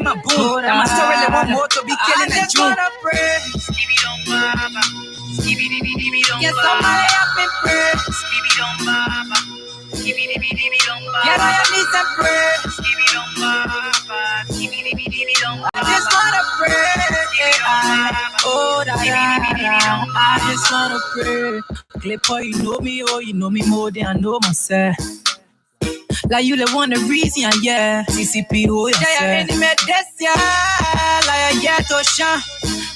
my boom. And my story like one more to be killing a June. Yes, somebody up in prayer. Get on your knees and pray. I just wanna pray. Oh, I just wanna pray. Clipper, you know me more than I know myself. Like you the one the reason, yeah. CCP, oh yeah. Yeah, any me this, yeah. Like yeah to shine.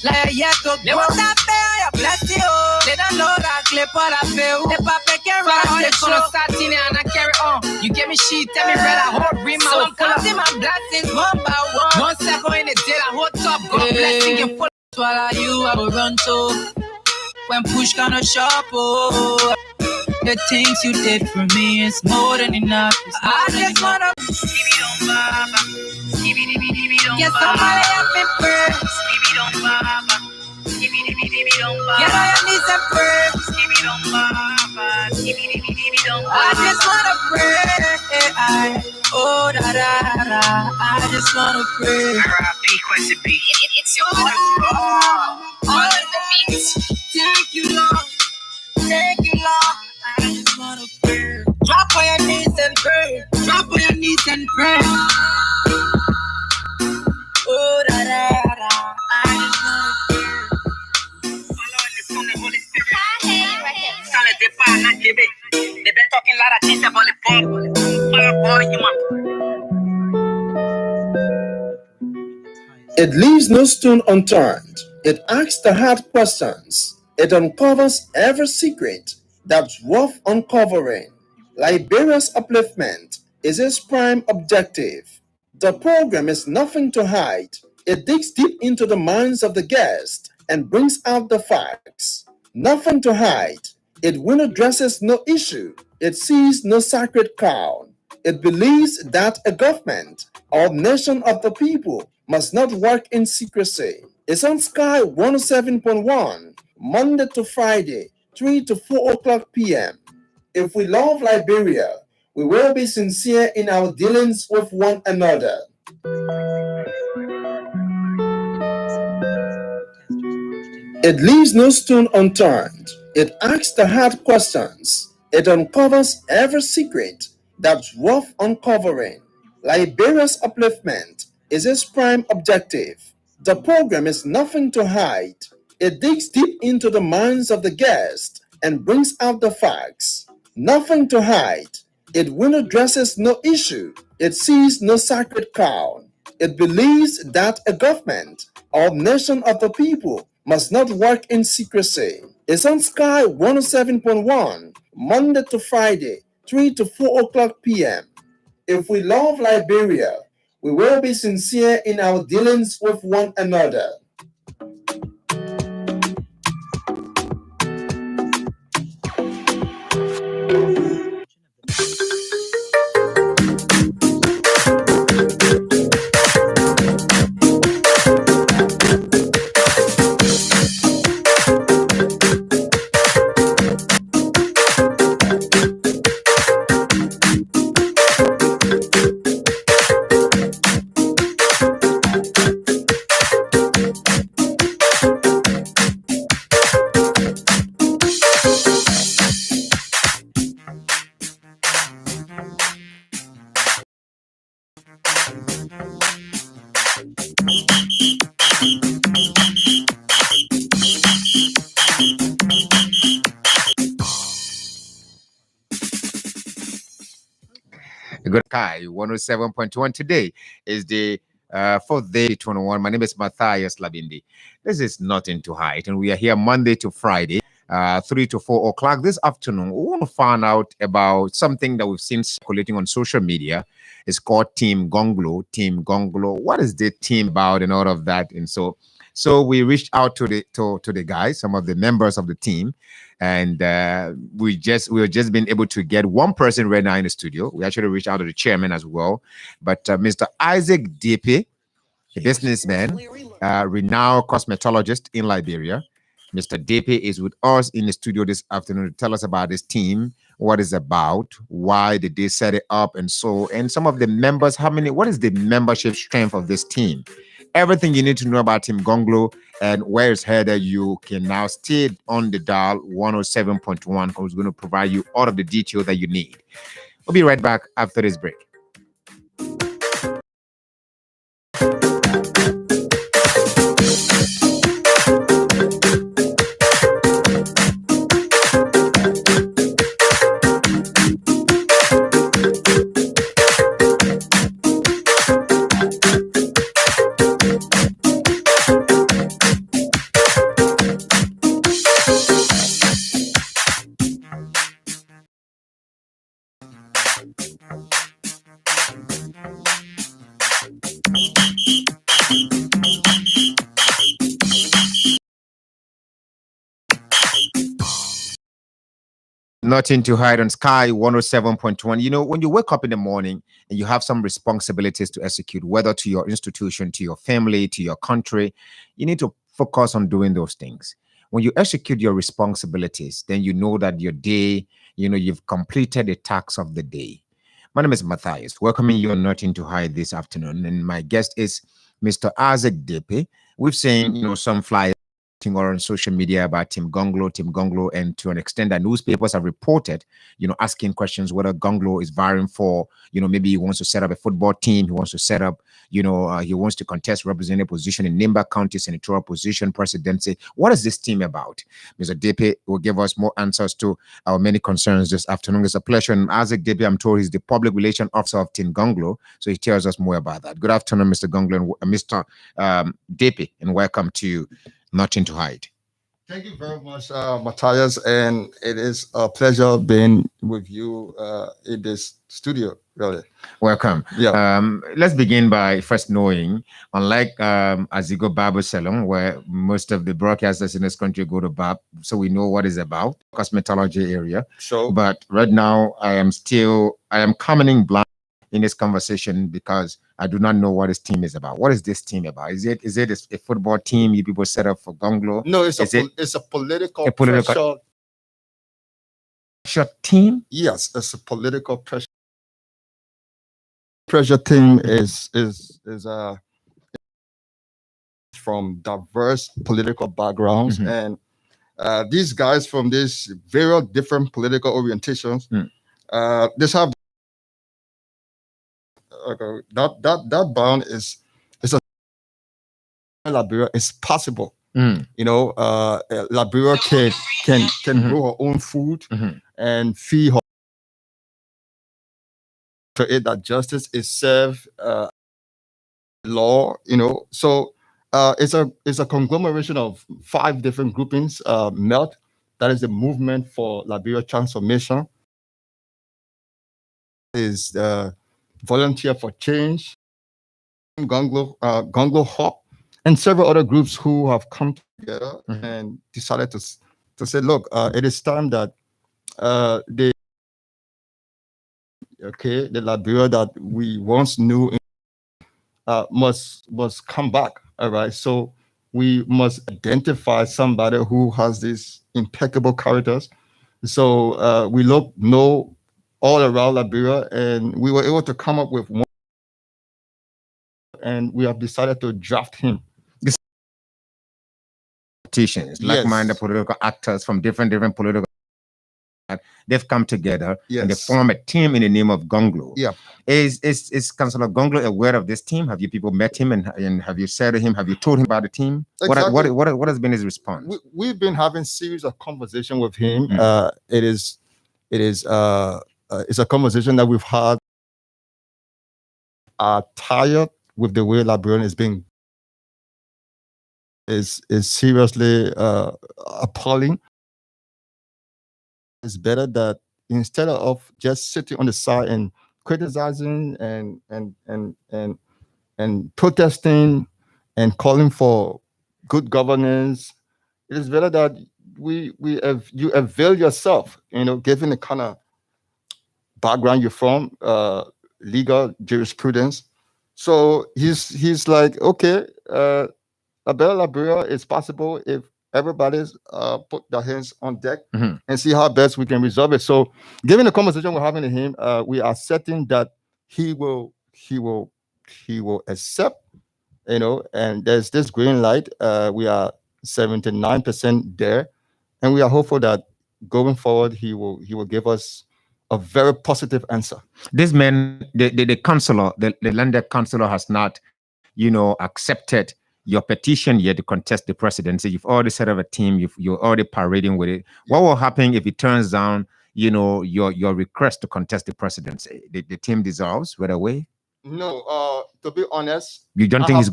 Like yeah to go. They want that fair, bless you. They don't know that Clipper I feel. The papa can run on the show. Satin and I carry on. You give me shit, tell me red, I hold rim. So I'm counting my blessings one by one. 1 second in the day, I hold top. God blessing you full. Swallow you, I will run to. When push kinda sharp, oh. The things you did for me is more than enough. I just wanna get somebody up in prayer. Get on your knees and pray. I just wanna pray. Oh da da da. I just wanna pray. R.I.P. Quincy B. It's your turn. All of the beats. Thank you, Lord. Thank you, Lord. I just wanna pray. Drop on your knees and pray. Drop on your knees and pray. Oh da da da. I just wanna pray. Follow the Holy Spirit. Solid the bar, not give it. They've been talking a lot of things about the ball. Follow you, man. It leaves no stone unturned. It asks the hard questions. It uncovers every secret that's worth uncovering. Liberia's upliftment is its prime objective. The program is nothing to hide. It digs deep into the minds of the guest and brings out the facts. Nothing to hide. It window dresses no issue. It sees no sacred cow. It believes that a government or nation of the people must not work in secrecy. It's on Sky 107.1, Monday to Friday, 3 to 4 o'clock p.m. If we love Liberia, we will be sincere in our dealings with one another. It leaves no stone unturned. It asks the hard questions. It uncovers every secret that's worth uncovering. Liberia's upliftment is its prime objective. The program is nothing to hide. It digs deep into the minds of the guest and brings out the facts. Nothing to hide. It window dresses no issue. It sees no sacred cow. It believes that a government or nation of the people must not work in secrecy. It's on Sky 107.1, Monday to Friday, 3 to 4 o'clock p.m. If we love Liberia, we will be sincere in our dealings with one another. Good Kai 107.1. Today is the 4th day 21. My name is Matthias Labindi. This is Nothing to Hide, and we are here Monday to Friday, 3 to 4 o'clock this afternoon. We want to find out about something that we've seen circulating on social media. It's called Team Gonglo. Team Gonglo. What is the team about and all of that? And so we reached out to the guys, some of the members of the team, and we've just been able to get one person right now in the studio. We actually reached out to the chairman as well, but Mr. Isaac Dipe, a businessman, renowned cosmetologist in Liberia, Mr. DP is with us in the studio this afternoon to tell us about this team, what it's about, why did they set it up, and some of the members, what is the membership strength of this team? Everything you need to know about Team Gonglo and where it's headed, you can now stay on the dial 107.1, who's going to provide you all of the detail that you need. We'll be right back after this break. Nothing to hide on Sky 107.1. You know, when you wake up in the morning and you have some responsibilities to execute, whether to your institution, to your family, to your country, you need to focus on doing those things. When you execute your responsibilities, then you know that your day, you've completed the tasks of the day. My name is Matthias, welcoming you on Nothing to Hide this afternoon. And my guest is Mr. Isaac Depe. We've seen, some flyers or on social media about Team Gonglo, and to an extent that newspapers have reported, asking questions whether Gonglo is vying for, maybe he wants to set up a football team, he wants to set up, he wants to contest representative position in Nimba County, senatorial position, presidency. What is this team about? Mr. Depe will give us more answers to our many concerns this afternoon. It's a pleasure. And Isaac Depe, I'm told he's the public relations officer of Team Gonglo, so he tells us more about that. Good afternoon, Mr. Gonglo and Mr. Depe, and welcome to Nothing to Hide. Thank you very much, Matthias, and it is a pleasure being with you in this studio, really. Welcome. Yeah. Let's begin by first knowing, unlike Azigo Barber Salon, where most of the broadcasters in this country go to Barb, so we know what it's about, cosmetology area. So, but right now, I am commenting blind in this conversation because I do not know what this team is about. What is this team about? Is it a football team you people set up for Gonglo? No, it's a political pressure team? Yes, it's a political pressure team is from diverse political backgrounds, and these guys from these very different political orientations, this have that bound is a Liberia is possible. Liberia can grow her own food and feed her. To it that justice is served law, so it's a conglomeration of 5 different groupings. MELT, that is the Movement for Liberia Transformation, is Volunteer for Change, Gonglo Hop, and several other groups who have come together and decided to say, look, it is time that the Liberia that we once knew must come back. All right, so we must identify somebody who has these impeccable characters. So we know all around Liberia, and we were able to come up with one, and we have decided to draft him. Politicians, like-minded political actors from different political, they've come together and they form a team in the name of Gonglo. Yeah. Is Councillor Gonglo aware of this team? Have you people met him and have you said to him? Have you told him about the team? Exactly. What has been his response? We've been having series of conversation with him. It's a conversation that we've had. Are tired with the way Liberian is being is seriously appalling. It's better that instead of just sitting on the side and criticizing and protesting and calling for good governance, it is better that you avail yourself, given the kind of background you're from, legal jurisprudence. So he's like, okay, a better Liberia is possible if everybody's put their hands on deck and see how best we can resolve it. So, given the conversation we're having with him, we are certain that he will accept, and there's this green light. We are 79% there, and we are hopeful that going forward he will give us a very positive answer. This man, the councillor, the landed councillor has not, accepted your petition yet to contest the presidency. You've already set up a team. You're already parading with it. What will happen if it turns down, your request to contest the presidency? The team dissolves right away. No, to be honest, you don't think he's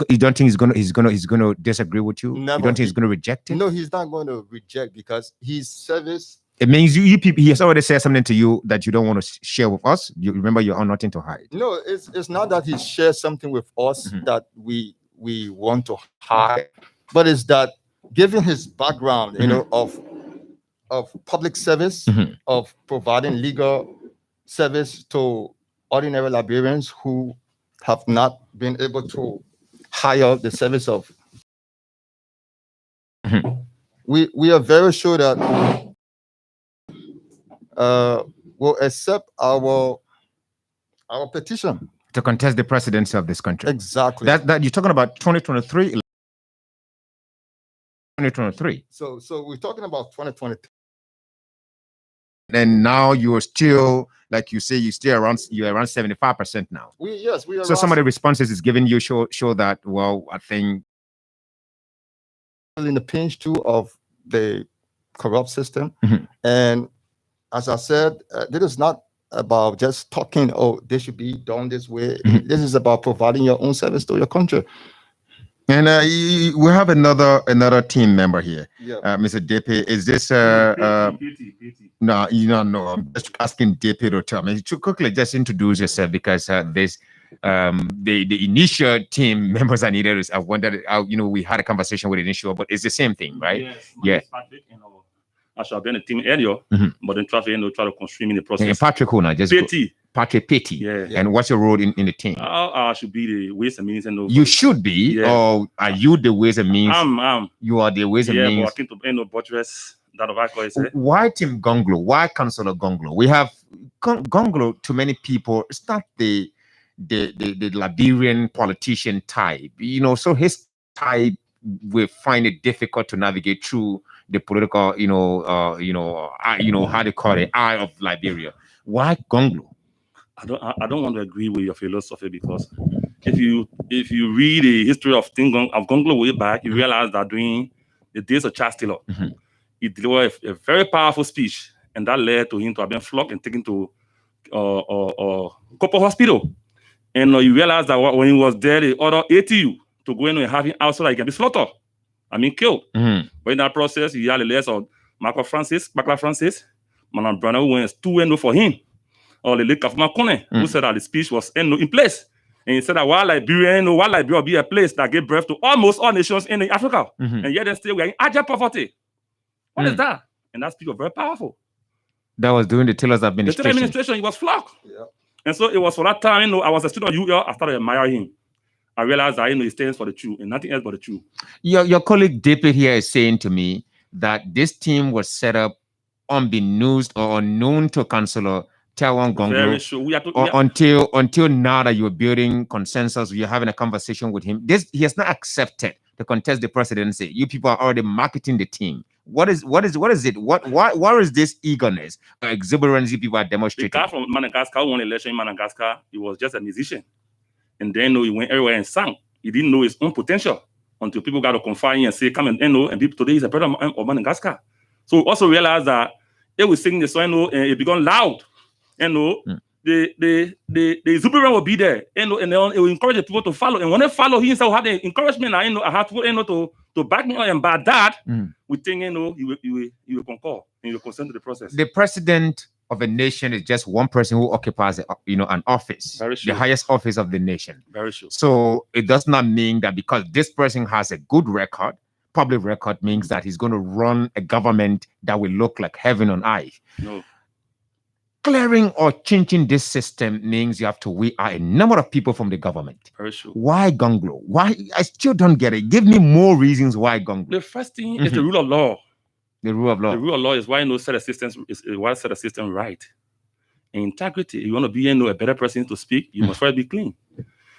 gonna disagree with you? Never. You don't think he's gonna reject it? No, he's not going to reject, because his service. It means you people. He has already said something to you that you don't want to share with us. You remember, you're on nothing to hide. No, it's not that he shares something with us that we want to hide, but it's that given his background, of public service, of providing legal service to ordinary Liberians who have not been able to hire the service of. We are very sure that will accept our petition to contest the presidency of this country. Exactly. That you're talking about 2023. 2023. So we're talking about 2023. And now you're still, like you say, you're around 75% now. We are. So some of the responses is giving you show that, well, I think in the pinch too of the corrupt system. And as I said, this is not about just talking, oh, this should be done this way. This is about providing your own service to your country. And we have another team member here, Mr. Depe. Is this no? No. I'm just asking Depe to tell me. To quickly just introduce yourself, because this the initial team members are needed. I wondered how, we had a conversation with the initial, but it's the same thing, right? Yes. Yeah. I should have been a team earlier, but then try to constrain me in the process. And Patrick Hona, just Petty. Patrick Petty. Yeah. And what's your role in the team? I should be the ways and means. You should be, or are you the ways and means? You are the ways and means. Yeah, but I think to buttress that of I say. Why Team Gonglo? Why Councillor Gonglo? We have Gonglo. To many people, it's not the Liberian politician type. So his type, we find it difficult to navigate through the political, how they call it, eye of Liberia. Why Gonglo? I don't want to agree with your philosophy, because if you read the history of Gonglo way back, you realize that during the days of Charles Taylor, he delivered a very powerful speech, and that led to him to have been flogged and taken to Copper Hospital. And you realize that when he was there, they ordered ATU to go in and have him out so that he can be slaughtered. Killed. But in that process, he had the letters of Bakla Francis, Madam Brunner, who went to for him, or the late Kafuma Kone, who said that the speech was in place. And he said that while Liberia will be a place that gave birth to almost all nations in Africa, and yet still we are in agile poverty. What is that? And that speech was very powerful. That was during the Taylor's administration. The Taylor administration, he was flogged. Yeah. And so it was for that time, I was a student of UL, I started admiring him. I realized that he stands for the truth and nothing else but the truth. Your colleague David here is saying to me that this team was set up unbeknownst or unknown to Councillor Tawan Gonglo. Very sure. Until now that you're building consensus, you're having a conversation with him. He has not accepted to contest the presidency. You people are already marketing the team. What is it? Why is this eagerness or exuberance you people are demonstrating? The guy from Madagascar won an election in Madagascar. He was just a musician. And then he went everywhere and sang. He didn't know his own potential until people got to confide in and say, come and people today he's a president of Madagascar. So we also realized that they will sing the song, and it became loud. The exuberance will be there, and then it will encourage the people to follow. And when they follow, he himself had the encouragement. I have to back me up, and by that, we think he will concur and he will consent to the process. The president of a nation is just one person who occupies an office, the highest office of the nation. Very sure. So it does not mean that because this person has a good record, public record, means that he's going to run a government that will look like heaven on earth. No. clearing or changing this system means you have to weed out a number of people from the government. Very sure. Why Gonglo? Why? I still don't get it. Give me more reasons why Gonglo. The first thing is the rule of law. The rule of law. The rule of law is why set a system is why set a system right. Integrity. You want to be a better person to speak, you must first be clean.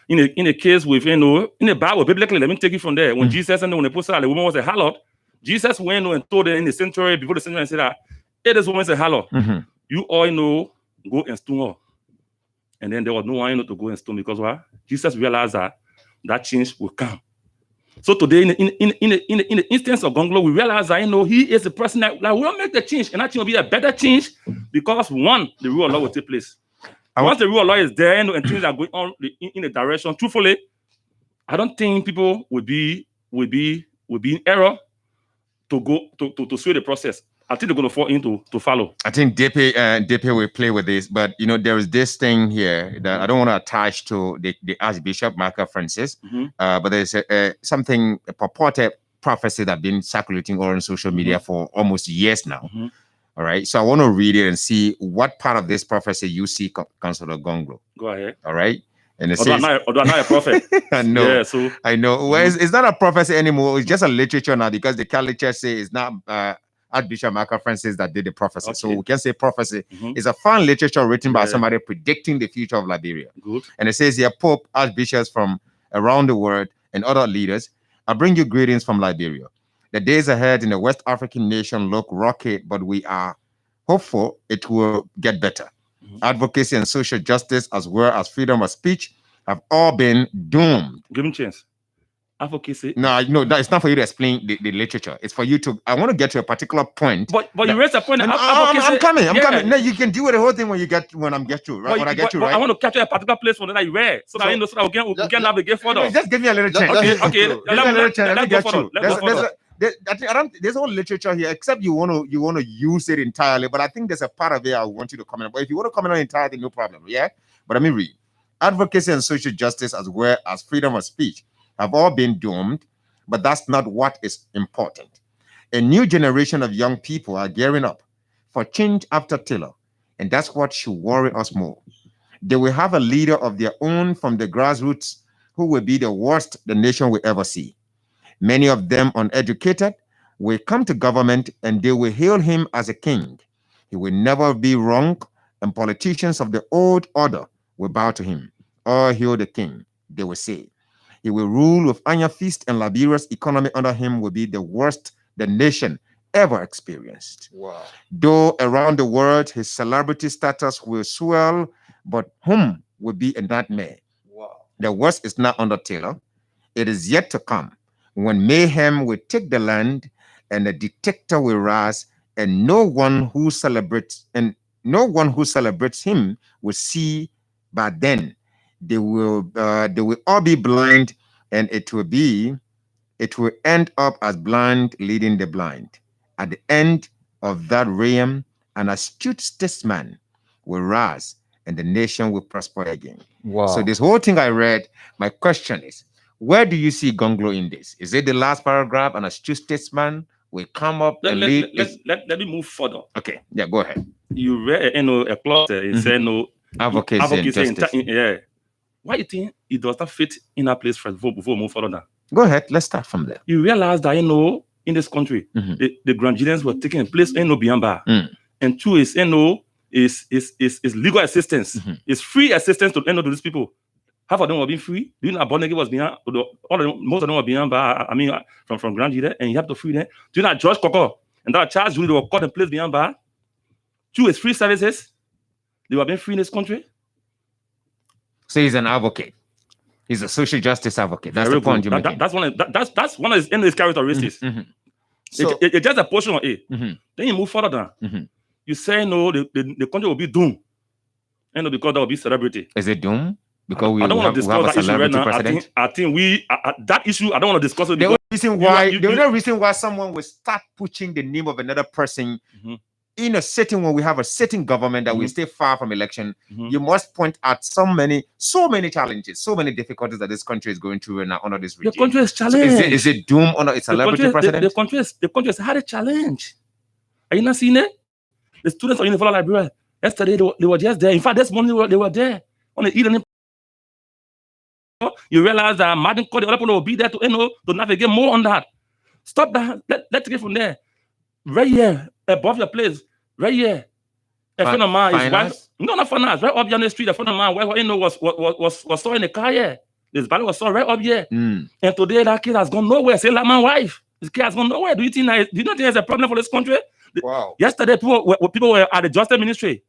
In a case with in the Bible, biblically, let me take it from there. When Jesus and when the apostle, the woman was a harlot, Jesus went and told her in the sanctuary before the sanctuary and said that this woman is a harlot. You all go and stone her. And then there was no one to go and stone because what? Jesus realized that change will come. So today, in the instance of Gonglo, we realize that he is the person that will make the change, and that change will be a better change because one, the rule of law will take place. Once the rule of law is there and things are going on in a direction, truthfully, I don't think people would be in error to go to sway the process. I think they're going to fall into to follow. I think DP will play with this, but there is this thing here that I don't want to attach to the Archbishop Michael Francis, but there's something, a purported prophecy that's been circulating on social media for almost years now. All right, so I want to read it and see what part of this prophecy you see, Councillor Gonglo. Go ahead. All right. And it although I'm not a prophet. I know. Yeah, so I know. Well, it's not a prophecy anymore. It's just a literature now because the Catholic Church say it's not Archbishop Michael Francis that did the prophecy. So we can say prophecy. It's a fan literature written by somebody predicting the future of Liberia. Good. And it says here, Pope, archbishops from around the world, and other leaders, I bring you greetings from Liberia. The days ahead in the West African nation look rocky, but we are hopeful it will get better. Advocacy and social justice, as well as freedom of speech, have all been doomed. Give him a chance. Advocacy. No, it's not for you to explain the literature. It's for you to. I want to get to a particular point. But you raised a point. I'm coming. No, you can deal with the whole thing when I'm get to right. When I get to right. I want to capture a particular place for that you read, so that we can navigate further. Just give me a little chance. Okay. Let me get through. There's no literature here, except you want to use it entirely. But I think there's a part of it I want you to comment on. But if you want to comment on entirely, no problem. Yeah. But let me read. Advocacy and social justice, as well as freedom of speech, have all been doomed, but that's not what is important. A new generation of young people are gearing up for change after Taylor, and that's what should worry us more. They will have a leader of their own from the grassroots who will be the worst the nation will ever see. Many of them uneducated will come to government and they will hail him as a king. He will never be wrong, and politicians of the old order will bow to him. Or hail the king, they will say. He will rule with iron fist, and Liberia's economy under him will be the worst the nation ever experienced. Wow. Though around the world his celebrity status will swell, but whom will be a nightmare? Wow. The worst is not under Taylor. It is yet to come, when mayhem will take the land and the dictator will rise, and no one who celebrates him will see. But then they will all be blind, and it will end up as blind leading the blind. At the end of that realm, an astute statesman will rise, and the nation will prosper again. Wow. So this whole thing I read, my question is, where do you see Gonglo in this? Is it the last paragraph? An astute statesman will come up and lead? Let me move further. Okay, yeah, go ahead. You read a clause it said Advocacy and justice. Yeah. Why do you think it does not fit in that place first before we move further now? Go ahead, let's start from there. You realize that in this country, the Grandians were taking place beyond bar. And two is is legal assistance. It's free assistance to these people. Half of them were being free. Do you know Abonegi was beyond most of them were beyond bar, from Grand Jide, and you have to free them. Do you know George Coco and that charge they were caught and placed beyond bar? Two is free services. They were being free in this country. So he's an advocate. He's a social justice advocate. That's the point you're making. That's one of his characteristics. So, it's just a portion of it. Then you move further down. You say no, the country will be doomed. And because there will be celebrity. Is it doomed? Because we don't want to discuss that issue right now. President? I think that issue, I don't want to discuss it. The only reason why someone will start pushing the name of another person in a setting when we have a sitting government that will stay far from election, you must point out so many challenges, so many difficulties that this country is going through right now under this regime. The country is challenged. So is it doomed under its celebrity president? The country has had a challenge. Are you not seeing it? The students of Universal Library, Yesterday, they were just there. In fact, this morning, they were there. On the evening, you realize that Martin called the other people will be there to, to navigate more on that. Stop that. Let's take it from there. Right here, above your place, right here. A friend of mine, his wife, no, not finance, right up here on the street. A friend of mine, was saw in the car here. This body was saw right up here. And today that kid has gone nowhere. Say like my wife. This kid has gone nowhere. Do you not think there's a problem for this country? Wow. Yesterday, people were at the Justice Ministry,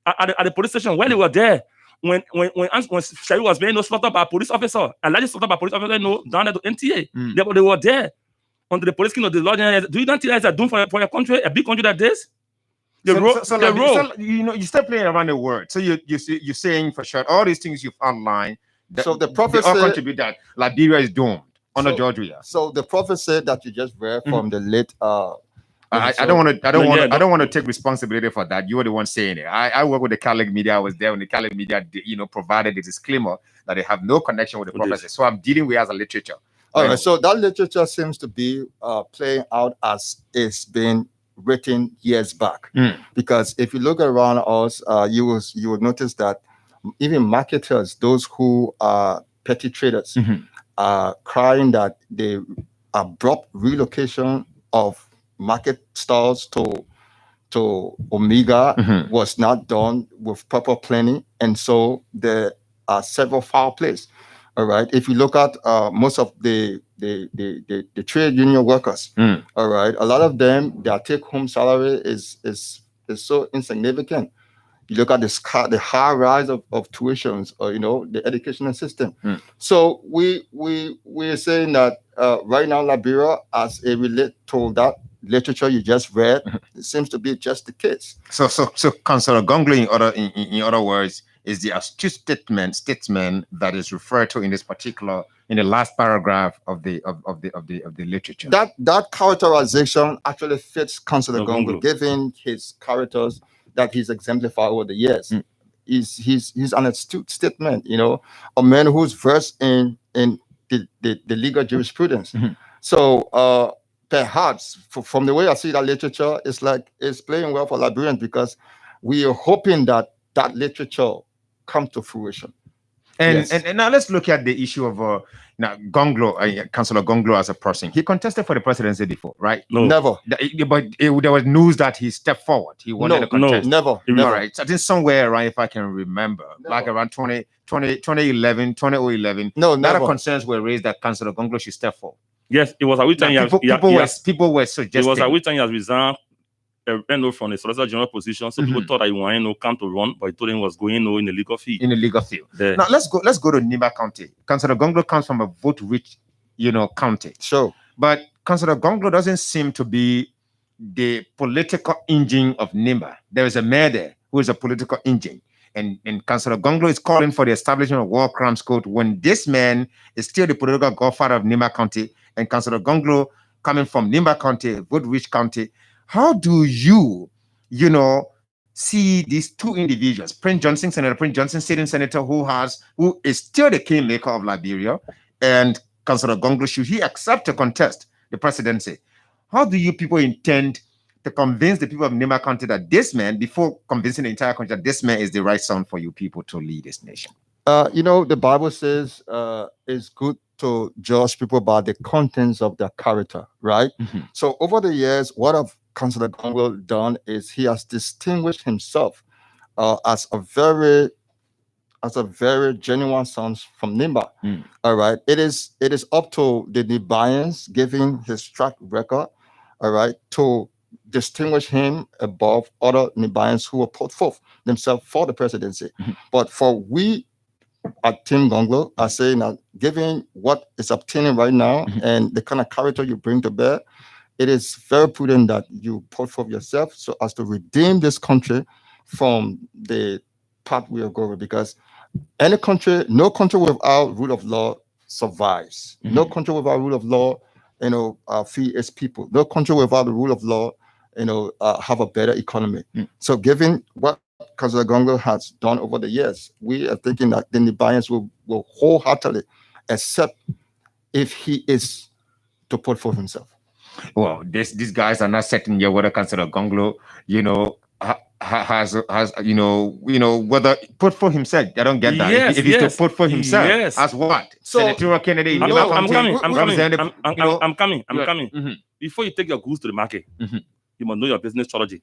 at the police station when they were there. When Sherry was being slaughtered by a police officer, allegedly slaughtered by a police officer, down there to NTA. They were there under the police king of the Lord. Do you not think that's a doom for your country, a big country like this? You start playing around the word. So you're saying for sure all these things you've outlined. So the prophet all contribute that Liberia is doomed under George Weah. So the prophet said that you just read from the late. I don't want to take responsibility for that. You were the one saying it. I work with the Catholic media. I was there when the Catholic media, provided a disclaimer that they have no connection with the prophecy. So I'm dealing with it as a literature. All right. So that literature seems to be playing out as it's been written years back. Because if you look around us, you will notice that even marketers, those who are petty traders, are crying that the abrupt relocation of market stalls to Omega was not done with proper planning, and so there are several foul plays. All right. If you look at most of the trade union workers, all right, a lot of them, their take-home salary is so insignificant. You look at the high rise of tuitions, or the educational system. So we're saying that right now Liberia, as it relates to that literature you just read, it seems to be just the case. So Councillor Gonglo, in other words, is the astute statesman that is referred to in the last paragraph of the literature. That characterization actually fits Councillor Gonglo, given his characters that he's exemplified over the years. He's an astute statesman, a man who's versed in the legal jurisprudence. So perhaps from the way I see that literature, it's playing well for Liberians, because we are hoping that literature come to fruition. And now let's look at the issue of Gonglo, Councillor Gonglo as a person. He contested for the presidency before, right? No. Never. But there was news that he stepped forward. He wanted to contest. Never. All right. So I think somewhere around, if I can remember, like around 2011. No, never. A lot of concerns were raised that Councillor Gonglo should step forward. Yes, it was a week time. People were suggesting. It was a week time he has resigned from the Solicitor General position. So people thought that he wanted come to run, but he told him he was going in the legal field. In the legal field. Now let's go to Nimba County. Councillor Gonglo comes from a vote-rich, county. Sure. But Councillor Gonglo doesn't seem to be the political engine of Nimba. There is a mayor there who is a political engine. And Councillor Gonglo is calling for the establishment of War Crimes Code when this man is still the political godfather of Nimba County, and Councillor Gonglo coming from Nimba County, vote-rich county. How do you, see these two individuals, Prince Johnson, sitting senator who is still the kingmaker of Liberia, and Councillor Gonglo, should he accept to contest the presidency? How do you people intend to convince the people of Nimba County that this man, before convincing the entire country that this man is the right son for you people to lead this nation? The Bible says it's good to judge people by the contents of their character, right? So over the years, what have Councillor Gonglo done is he has distinguished himself as a very genuine son from Nimba. All right. It is up to the Nibians, given his track record, all right, to distinguish him above other Nibians who will put forth themselves for the presidency. But for we at Team Gonglo are saying that given what is obtaining right now and the kind of character you bring to bear, it is very prudent that you put forth yourself so as to redeem this country from the path we are going, because no country without rule of law survives. No country without rule of law, free its people. No country without the rule of law, have a better economy. So given what Councillor Gonglo has done over the years, we are thinking that the Nibians will wholeheartedly accept if he is to put forth himself. Well, these guys are not setting here whether Councillor Gonglo, has whether put for himself. I don't get that. Yes, if he's yes, to put for himself yes. as what? So, Senatorial candidate. I'm coming. I'm coming. Mhm. Before you take your goods to the market, Mhm. you must know your business strategy.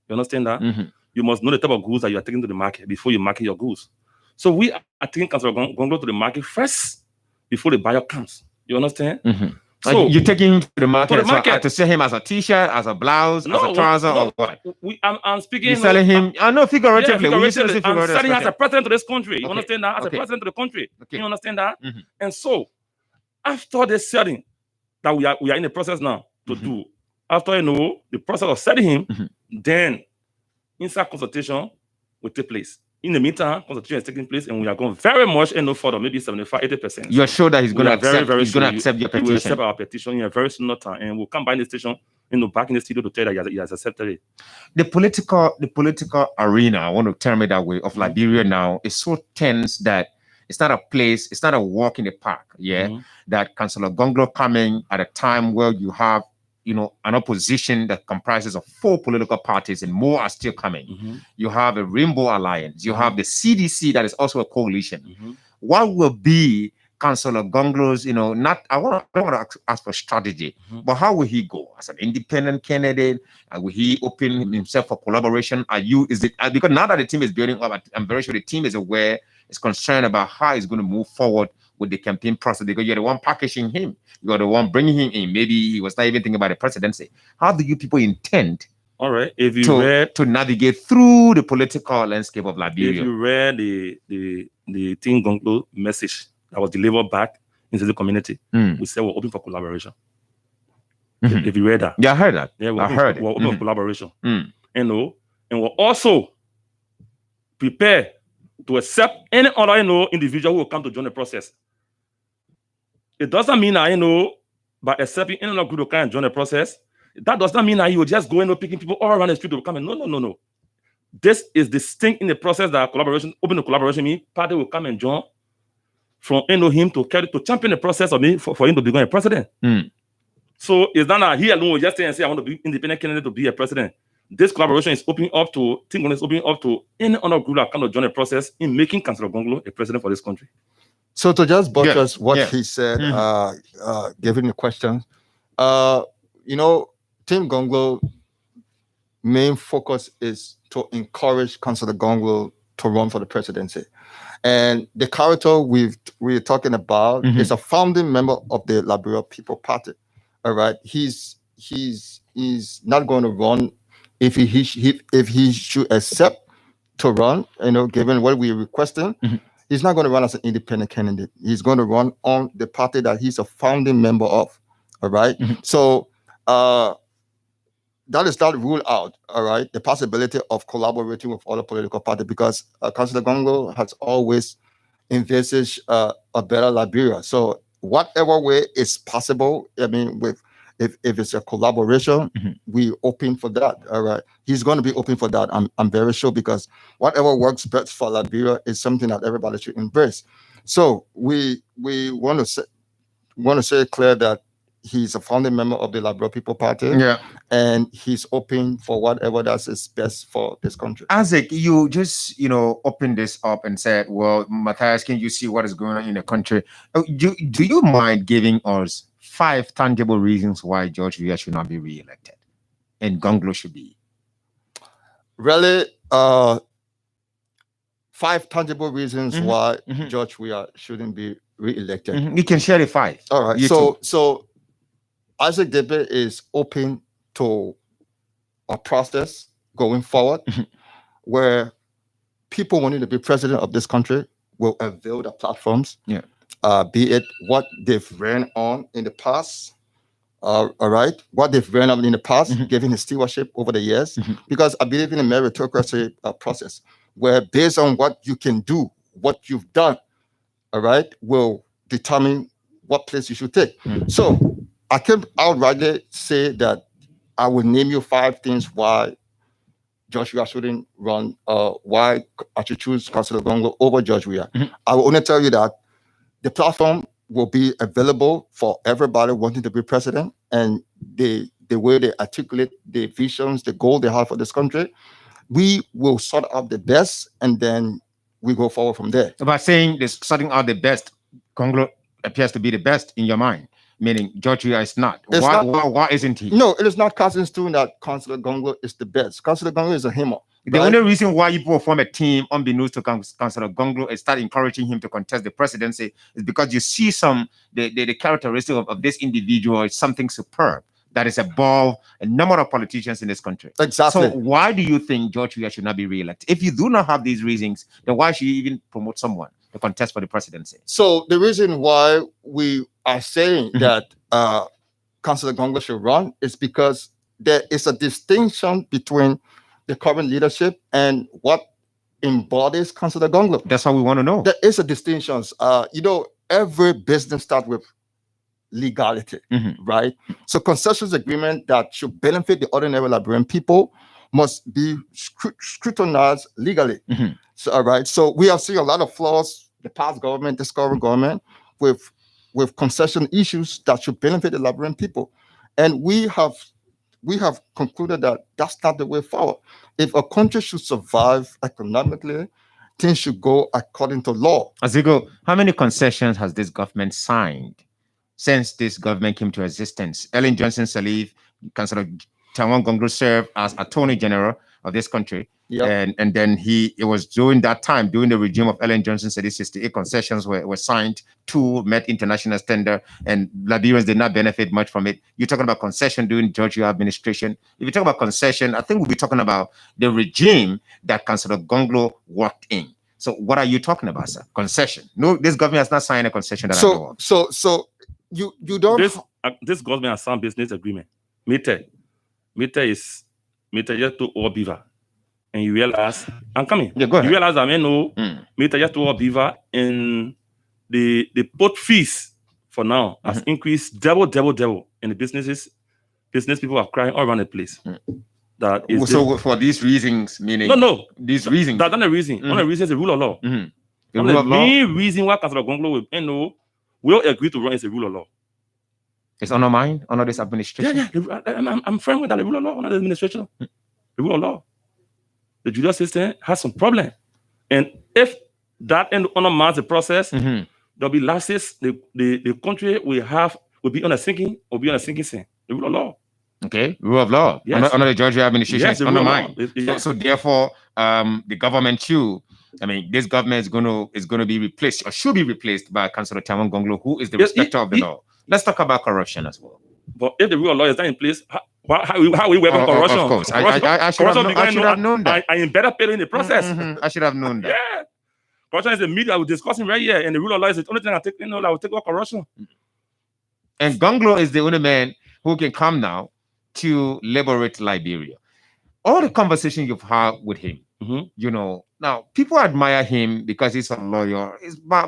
You understand that? Mhm. You must know the type of goods that you are taking to the market before you market your goods. So we are taking Councillor Gonglo to the market first before the buyer comes. You understand? Mhm. So you're taking him to the market, market. to sell him as a t-shirt, as a blouse, as a trouser, or what? I'm speaking. You're selling him. I know figuratively. Yeah, I'm selling as a president to this country. You Okay. understand that? As Okay. a president to the country. Okay. You understand that? Mhm. And so after the selling that we are in the process now to Mhm. do, after the process of selling him, Mhm. then inside consultation will take place. In the meantime, consultation is taking place, and we are going very much further, maybe 75-80%. You're sure that he's going to accept? Very he's going sure to accept your He will petition. accept our petition in a very soon time, and we'll come by in the station, back in the studio to tell that he has accepted it. The political arena, I want to term it that way, of Liberia now is so tense that it's not a place, it's not a walk in the park. Yeah, that Councillor Gonglo coming at a time where you have an opposition that comprises of 4 political parties, and more are still coming. You have a Rainbow Alliance. You have the CDC that is also a coalition. What will be Councillor Gonglo's, I don't want to ask for strategy, but how will he go as an independent candidate? Will he open himself for collaboration? Because now that the team is building up, I'm very sure the team is aware, is concerned about how he's going to move forward with the campaign process, because you're the one packaging him, you're the one bringing him in. Maybe he was not even thinking about the presidency. How do you people intend if you read to navigate through the political landscape of Liberia? If you read the Team Gonglo message that was delivered back into the community, we said we're open for collaboration. If you read that. Yeah, I heard that. Yeah, I heard we're open for collaboration. Mm. And we're also prepared to accept any other individual who will come to join the process. It doesn't mean that by accepting any other group to come and join the process, that does not mean that you will just go picking people all around the street to come in. No. This is distinct in the process that open the collaboration means party will come and join from him to champion the process of me for him to become a president. So it's not that he alone will just say and say I want to be independent candidate to be a president. This collaboration is opening up to any other group that kind of join the process in making Councillor Gonglo a president for this country. So to just buttress what he said, given the question, Team Gonglo main focus is to encourage Councillor Gonglo to run for the presidency. And the character we're talking about is a founding member of the Liberia People Party. All right. He's not going to run if he should accept to run, given what we're requesting. He's not going to run as an independent candidate. He's going to run on the party that he's a founding member of. All right. So that is not ruled out, all right, the possibility of collaborating with other political parties, because Councillor Gonglo has always envisaged a better Liberia. So whatever way is possible, if it's a collaboration, we open for that, all right. He's going to be open for that, I'm very sure, because whatever works best for Liberia is something that everybody should embrace. So we want to say clear that he's a founding member of the Liberia People Party, and he's open for whatever that is best for this country. Isaac, you just opened this up and said, "Well, Matthias, can you see what is going on in the country?" Do you mind giving us 5 tangible reasons why George Weah should not be re-elected and Gonglo should be? Really, 5 tangible reasons why George Weah shouldn't be re-elected. You can share the 5. All right. So Isaac Debe is open to a process going forward where people wanting to be president of this country will avail the platforms, be it what they've ran on in the past, all right, what they've ran on in the past, given his stewardship over the years, because I believe in a meritocracy process where based on what you can do, what you've done, all right, will determine what place you should take. So I can outrightly say that I will name you 5 things why George Weah shouldn't run, why I should choose Councillor Gonglo over George Weah. I will only tell you that the platform will be available for everybody wanting to be president, and the way they articulate the visions, the goal they have for this country, We will sort out the best, and then we go forward from there. By saying this, sorting out the best, Gonglo appears to be the best in your mind, meaning George Weah is not. Why isn't he? No, it is not Councillor Stone that Councillor Gonglo is the best. Councillor Gonglo is a hammer. The only reason why you people form a team unbeknownst to Councillor Gonglo and start encouraging him to contest the presidency is because you see the characteristic of this individual is something superb that is above a number of politicians in this country. Exactly. So why do you think George Weah should not be re-elected? If you do not have these reasons, then why should you even promote someone to contest for the presidency? So the reason why we are saying that Councillor Gonglo should run is because there is a distinction between the current leadership and what embodies Councillor Gonglo. That's what we want to know. There is a distinction. Every business starts with legality, right? So concessions agreement that should benefit the ordinary Liberian people must be scrutinized legally. So, all right. So we have seen a lot of flaws, the past government, this current government, with concession issues that should benefit the Liberian people. And we have concluded that that's not the way forward. If a country should survive economically, things should go according to law. Azigo, how many concessions has this government signed since this government came to existence? Ellen Johnson Sirleaf, Councillor Tawan Gonglo served as Attorney General of this country. Yep. And then it was during that time, during the regime of Ellen Johnson Sirleaf, 68 concessions were signed, 2 met international standard, and Liberians did not benefit much from it. You're talking about concession during George Weah administration. If you talk about concession, I think we'll be talking about the regime that Councillor Gonglo worked in. So what are you talking about, sir? Concession? No, this government has not signed a concession that I know of. So you don't. This government has signed business agreement. Mete just to all beaver. And you realize, I'm coming. Yeah, go ahead. You realize Mete just to all beaver, and the port fees for now has increased double. And the business people are crying all around the place. That is so for these reasons, meaning no these reasons. That's not the reason. One of the reasons is the rule of law. The main reason why Councillor Gonglo will agree to run is the rule of law. It's undermined under this administration. Yeah. I'm friend with that, the rule of law under the administration. The rule of law. The judicial system has some problem. And if that undermines the process, there'll be lapses. The country will be on a sinking sand. The rule of law. Okay, rule of law. Yes. Under the George Weah administration, yes, undermined. So therefore, the government too. I mean, this government is going to be replaced or should be replaced by Councillor Tawan Gonglo, who is the respecter of the law. Let's talk about corruption as well. But if the rule of law is not in place, how we welcome corruption? Of course, I should have known that. I am better paid in the process. I should have known that. Yeah, corruption is the media we're discussing right here, and the rule of law is the only thing I will take out corruption. And Gonglo is the only man who can come now to liberate Liberia. All the conversation you've had with him, now people admire him because he's a lawyer. He's by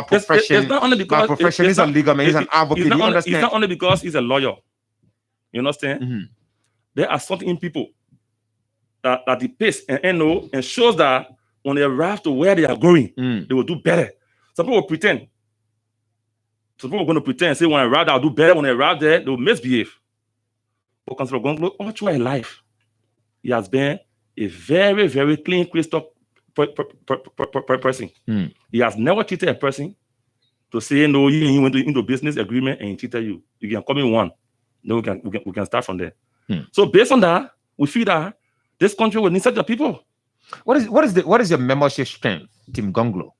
profession. It's not only because by profession, he's a legal man. He's an advocate. It's not only because he's a lawyer. You understand? There are certain people that the pace and shows that when they arrive to where they are going, they will do better. Some people will pretend. Some people are going to pretend, say, when I arrive, I'll do better. When I arrive there, they will misbehave. But Councillor Gonglo, all through his life, he has been a very, very clean, crystal person. He has never cheated a person to say, no, he went into business agreement and he cheated you. You can come in one. No, we can start from there. So based on that, we feel that this country will need such a people. What is your membership strength, Team Gonglo?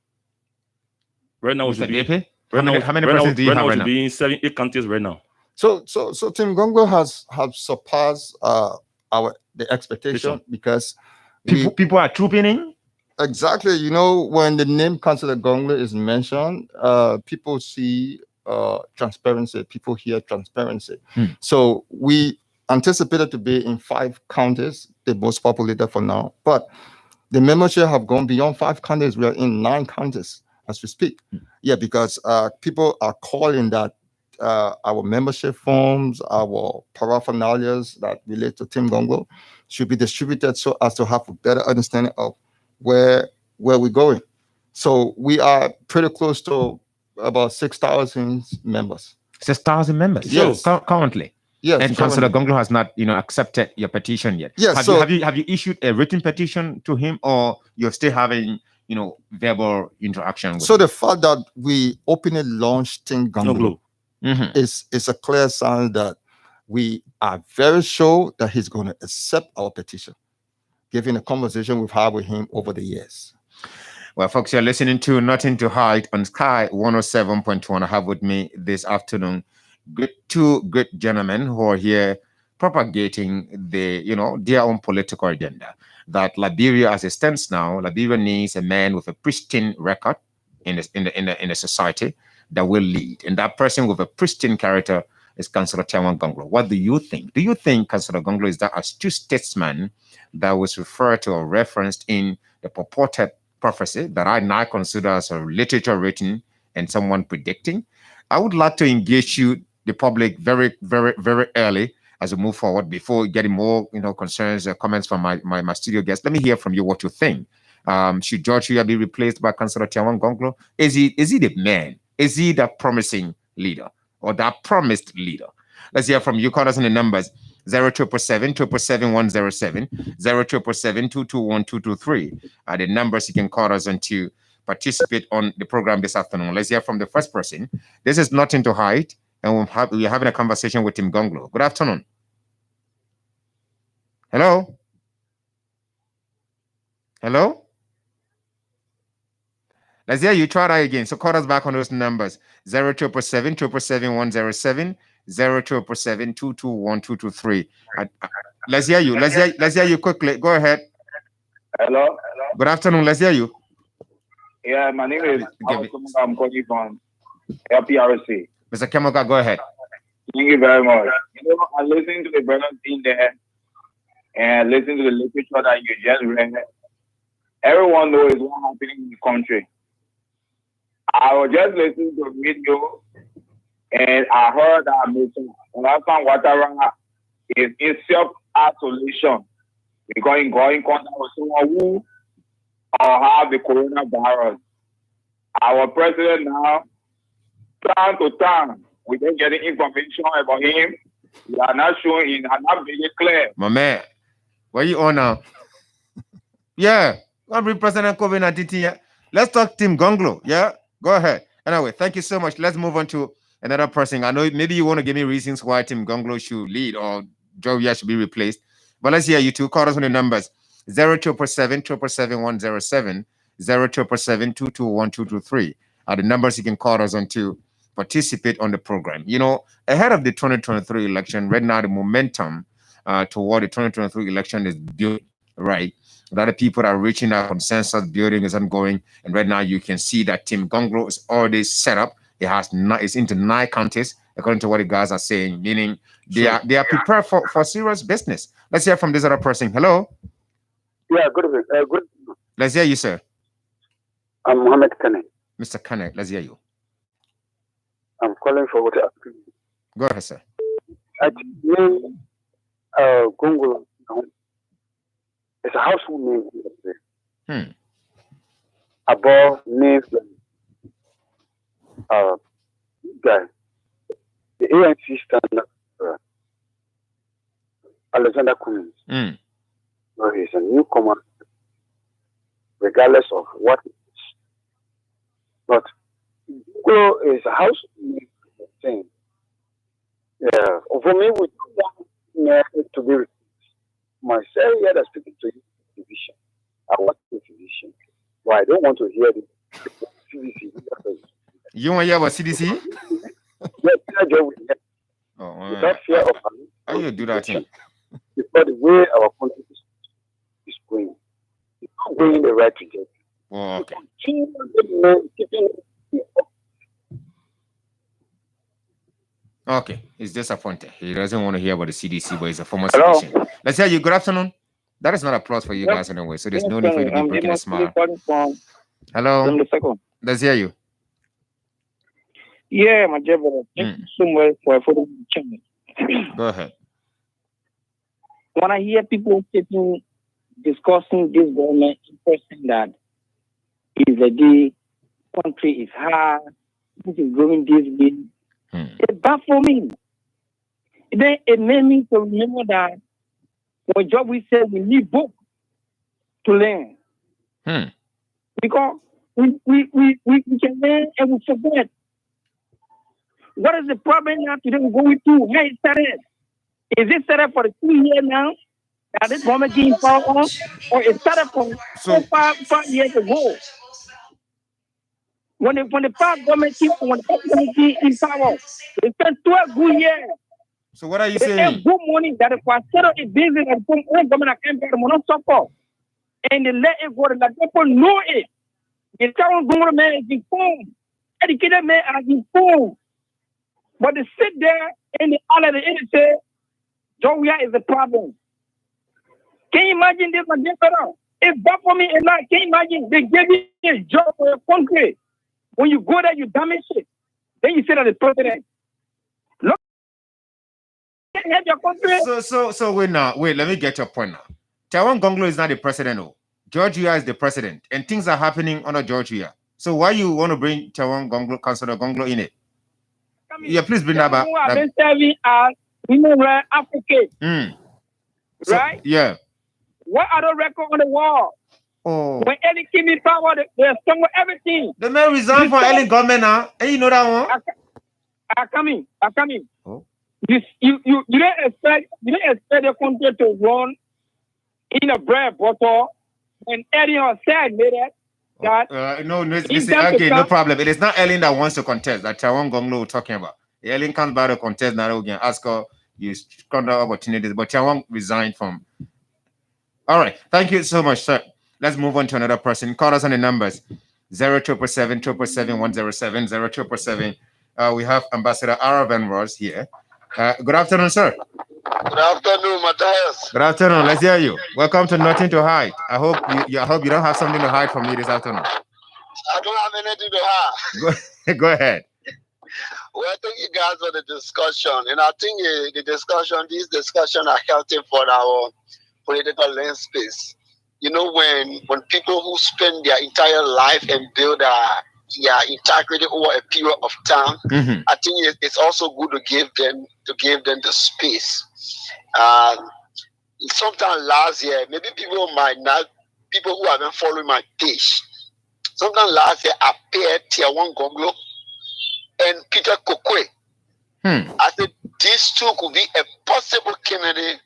Right now, how many persons do you have right now? Be in 7-8 countries right now. So Team Gonglo has surpassed the expectation because people are trooping in. Exactly. When the name Councillor Gonglo is mentioned, people see transparency. People hear transparency. So we anticipated to be in 5 counties, the most populated for now. But the membership have gone beyond 5 counties. We are in 9 counties as we speak. Yeah, because people are calling that our membership forms, our paraphernalias that relate to Team Gonglo should be distributed so as to have a better understanding of where we're going. So we are pretty close to about 6,000 members. 6,000 members? Yes. Currently? Yes, And Councillor Gonglo has not, accepted your petition yet. Yes. Have you issued a written petition to him, or you're still having, verbal interaction with him? The fact that we openly launched Team Gonglo is a clear sign that we are very sure that he's going to accept our petition, given the conversation we've had with him over the years. Well, folks, you're listening to Nothing to Hide on Sky 107.1. I have with me this afternoon two great gentlemen who are here propagating their own political agenda. That Liberia, as it stands now, Liberia needs a man with a pristine record in the society that will lead, and that person with a pristine character is Councillor Tiawan Gonglo. What do you think? Do you think Councillor Gonglo is that astute statesman that was referred to or referenced in the purported prophecy that I now consider as a literature written and someone predicting? I would like to engage you, the public, very, very, very early as we move forward before getting more, concerns or comments from my studio guests. Let me hear from you what you think. Should George Weah be replaced by Councillor Tiawan Gonglo? Is he the man? Is he that promising leader or that promised leader? Let's hear from you. Call us in the numbers 0277-247-107, 0277-221-223 are the numbers you can call us on to participate on the program this afternoon. Let's hear from the first person. This is Nothing to Hide, and we're having a conversation with Tim Gonglo. Good afternoon. Hello? Hello? Let's hear you. Try that again. So call us back on those numbers 0277-247-107, 0277-221-223. Let's hear you. Let's hear you quickly. Go ahead. Hello. Good afternoon. Let's hear you. Yeah, my name is. I'm calling from LPRC. Mr. Kemoka, go ahead. Thank you very much. I listened to the brother in there and listened to the literature that you just read. Everyone knows what's happening in the country. I was just listening to a video and I heard that Mr. Alassane Ouattara is in self-isolation because in going contact with someone who have the coronavirus. Our president now, time to time, we don't get information about him. We are not showing him, are not very clear. My man, where you on now? Yeah, I'm representing COVID-19. Let's talk Tim Gonglo. Yeah, go ahead. Anyway, thank you so much. Let's move on to another person. I know maybe you want to give me reasons why Tim Gonglo should lead or George Weah should be replaced. But let's hear you two. Call us on the numbers 0277-247-107, 0277-221-223 are the numbers you can call us on to participate on the program. Ahead of the 2023 election, right now the momentum toward the 2023 election is built, right? A lot of people are reaching out, consensus building is ongoing, and right now you can see that Tim Gonglo is already set up. It's into 9 counties, according to what the guys are saying, meaning they are prepared for serious business. Let's hear from this other person. Hello. Yeah, good evening. Good. Let's hear you, sir. I'm Mohammed Kane. Mr. Kane, let's hear you. I'm calling for what. Go ahead, sir. Actually, Gonglo is a household name in the place. Above names guy, the ANC stand Alexander Cummings. So he's a newcomer, regardless of what it is. But Gonglo is a house thing. Yeah, for me, we don't to be myself here that's speaking to you division. I want the division. But I don't want to hear the CDC. You want to hear about CDC? Without fear of how you do that thing? Because the way our country is going, it's not going in the right trajectory. Oh, okay. Okay, he's disappointed. He doesn't want to hear about the CDC, but he's a former citizen. Let's hear you. Good afternoon. That is not applause for you guys anyway, so there's no need for you to be breaking a smile. Hello. Let's hear you. Yeah, my dear brother. Thank you so much for the channel. Go ahead. When I hear people discussing this government, person that is the country is hard, this is going this way, it baffles me. then it made me to remember that when job we said we need book to learn. Because we can learn and we forget. What is the problem now today we're going through? Where it started? Is it started for the 2 years now that this government is in power, or it started from 5 years ago? When the past government came in power, they spent 12 good years. So what are you they saying? Good money that the settle a business and from all government can pay the money support. And they let it go. That people know it. The town government is informed. Educated men are informed. But they sit there and they all of the end say, Georgia is the problem. Can you imagine this one? If that for me and I can you imagine they gave you a job for a country. When you go there, you damage it. Then you say that the president. Look, have your country. So wait now. Wait, let me get your point now. Tawan Gonglo is not the president, no. Georgia is the president, and things are happening under Georgia. So why you want to bring Tawan Gonglo, Councillor Gonglo in it? Yeah, please bring that back. Who have been serving as African. Right? Yeah. What are the records on the wall? Oh. When Ellen came in power, they stung everything. The man resigned from Ellen government now. And you know that one? I come in. Oh. You didn't expect the country to run in a bread bottle when Ellen said made it. No, okay, no problem. It is not Ellen that wants to contest that Tawan Gonglo talking about. Ellen can't buy the contest now again. Ask her, you squander opportunities, but Tawan resigned from. All right, thank you so much, sir. Let's move on to another person. Call us on the numbers 07777 we have Ambassador Aravan Ross here. Good afternoon, sir. Good afternoon, Matthias. Good afternoon. Let's hear you. Welcome to Nothing to Hide. I hope you don't have something to hide from me this afternoon. I don't have anything to hide. Go ahead. Well, thank you guys for the discussion. And I think these discussions are healthy for our political landspace. You know, when people who spend their entire life and build their integrity over a period of time, I think it's also good to give them the space. Sometime last year, maybe people who have been following my page, sometime last year I paired Tawan Gonglo and Peter Kokwe. I said these two could be a possible candidate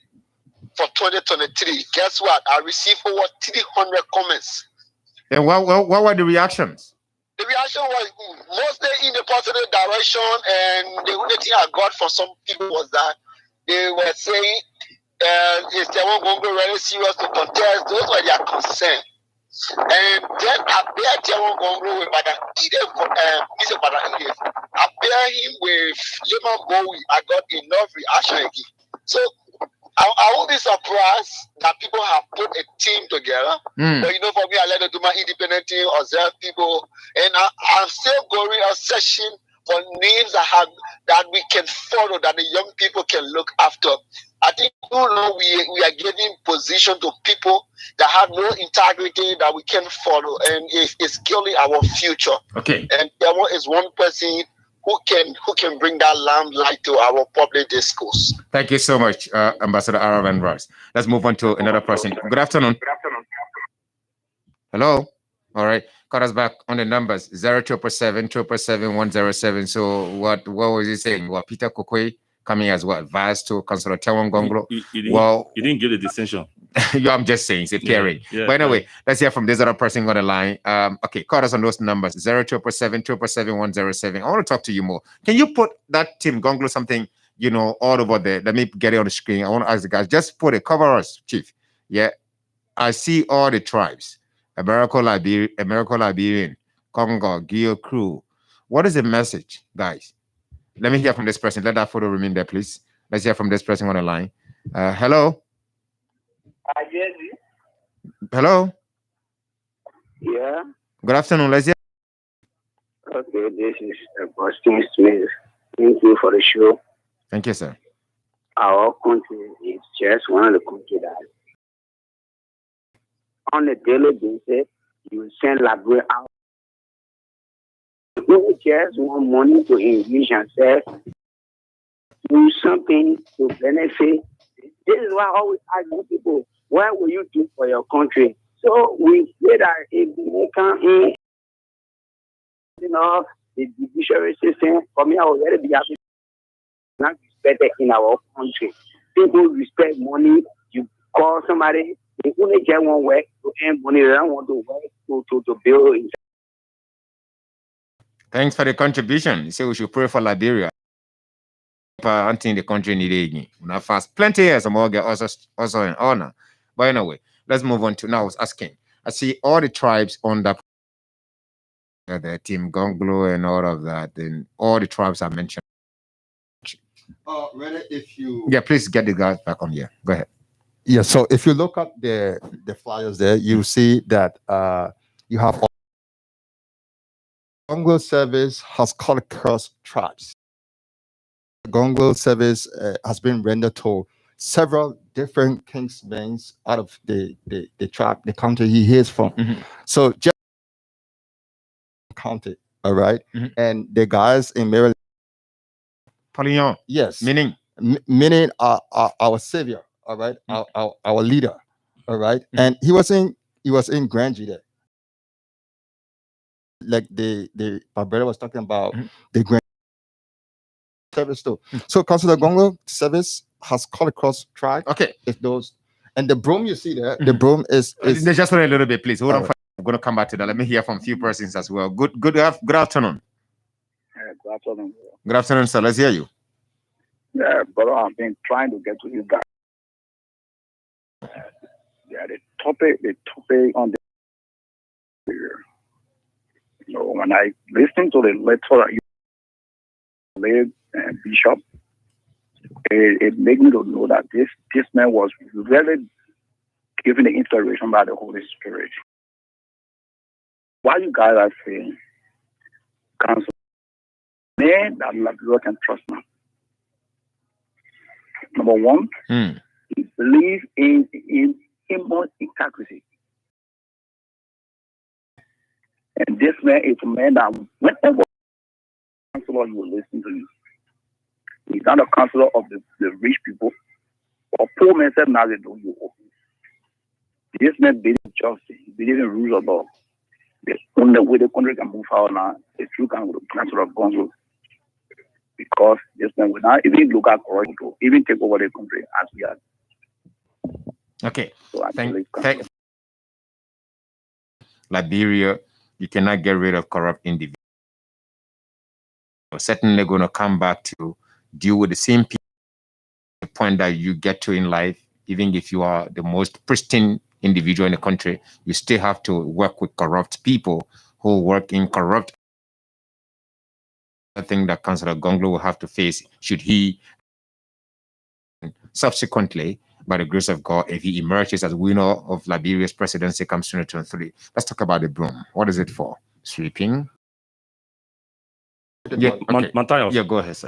for 2023. Guess what? I received over 300 comments. And what were the reactions? The reaction was mostly in the positive direction, and the only thing I got from some people was that they were saying, is Tawan Gonglo really serious to contest? Those were their concerns. And then I paired Tawan Gonglo with Madam Edith. I paired him with Lehman Bowie. I got enough reaction again. So I won't be surprised that people have put a team together. But you know, for me, I let them do my independent team, observe people, and I'm still going a session for names that we can follow, that the young people can look after. I think we are giving position to people that have no integrity that we can follow, and it's killing our future. Okay. And there is one person who can bring that limelight to our public discourse. Thank you so much, Ambassador Aravan Ross. Let's move on to another person. Good afternoon. Hello. All right. Call us back on the numbers 07777 107. So what was he saying? Well, Peter Kokwe coming as well, vice to Councillor Tawan Gonglo. You didn't give the distinction. I'm just saying, it's a pairing. Yeah, but anyway, let's hear from this other person on the line. Okay, call us on those numbers 07777 107. I want to talk to you more. Can you put that Team Gonglo something, all over there? Let me get it on the screen. I want to ask the guys, just put it, cover us, Chief. Yeah, I see all the tribes. American Liberian, Congo, Geo Crew. What is the message, guys? Let me hear from this person. Let that photo remain there, please. Let's hear from this person on the line. Hello? Hello? Yeah. Good afternoon. Let's hear. Okay, this is Boston Smith. Thank you for the show. Thank you, sir. Our country is just one of the countries that on a daily basis, you send library out. People just want money to engage and say, use something to benefit. This is why I always ask people, what will you do for your country? So we say that if they come in, the judiciary system, for me, I would really be happy not respected in our country. People respect money. You call somebody, they only get one way to earn money. They don't want to work to build. Thanks for the contribution. You say we should pray for Liberia. Until the country need again. Fast plenty years more get also in honor. But anyway, let's move on to now. I was asking. I see all the tribes on the Team Gonglo and all of that, and all the tribes are mentioned. Really, if you please get the guys back on here. Go ahead. Yeah, so if you look at the flyers there, you see that you have Gonglo service has cut across tribes. Gonglo service has been rendered to several different kingsmen out of the tribe, the country he is from. So just counted, all right? And the guys in Maryland, Polignon, yes, meaning our savior, all right, our leader, all right. And he was in Grangie there, like my brother was talking about the Grand service too. So Councilor Gonglo service has cut across tribes. Okay, it's those, and the broom you see there, the broom is just wait a little bit, please. Hold on. I'm going to come back to that. Let me hear from a few persons as well. Good afternoon. Good afternoon. Good afternoon, sir. Let's hear you. Yeah, brother, I've been trying to get to you guys. The topic on the when I listened to the lecture that you laid, Bishop, it made me to know that this man was really given the inspiration by the Holy Spirit. Why you guys are saying, counsel, man that Liberia can trust now. Number one, he believes in human integrity. And this man is a man that whenever counselor, he will listen to you. He's not a counselor of the rich people. Or poor man said, now they do you open. This man believes in justice. He believes in rules of law. The only way the country can move forward now is through council of Gonglo. Because this man will not even look at corruption to even take over the country as we are. Okay. So thank Liberia, you cannot get rid of corrupt individuals. You're certainly going to come back to deal with the same people at the point that you get to in life. Even if you are the most pristine individual in the country, you still have to work with corrupt people who work in corrupt. I think that Councillor Gonglo will have to face should he subsequently, by the grace of God, if he emerges as winner of Liberia's presidency comes 2023. Let's talk about the broom. What is it for? Sweeping? Yeah, okay. Yeah, go ahead, sir.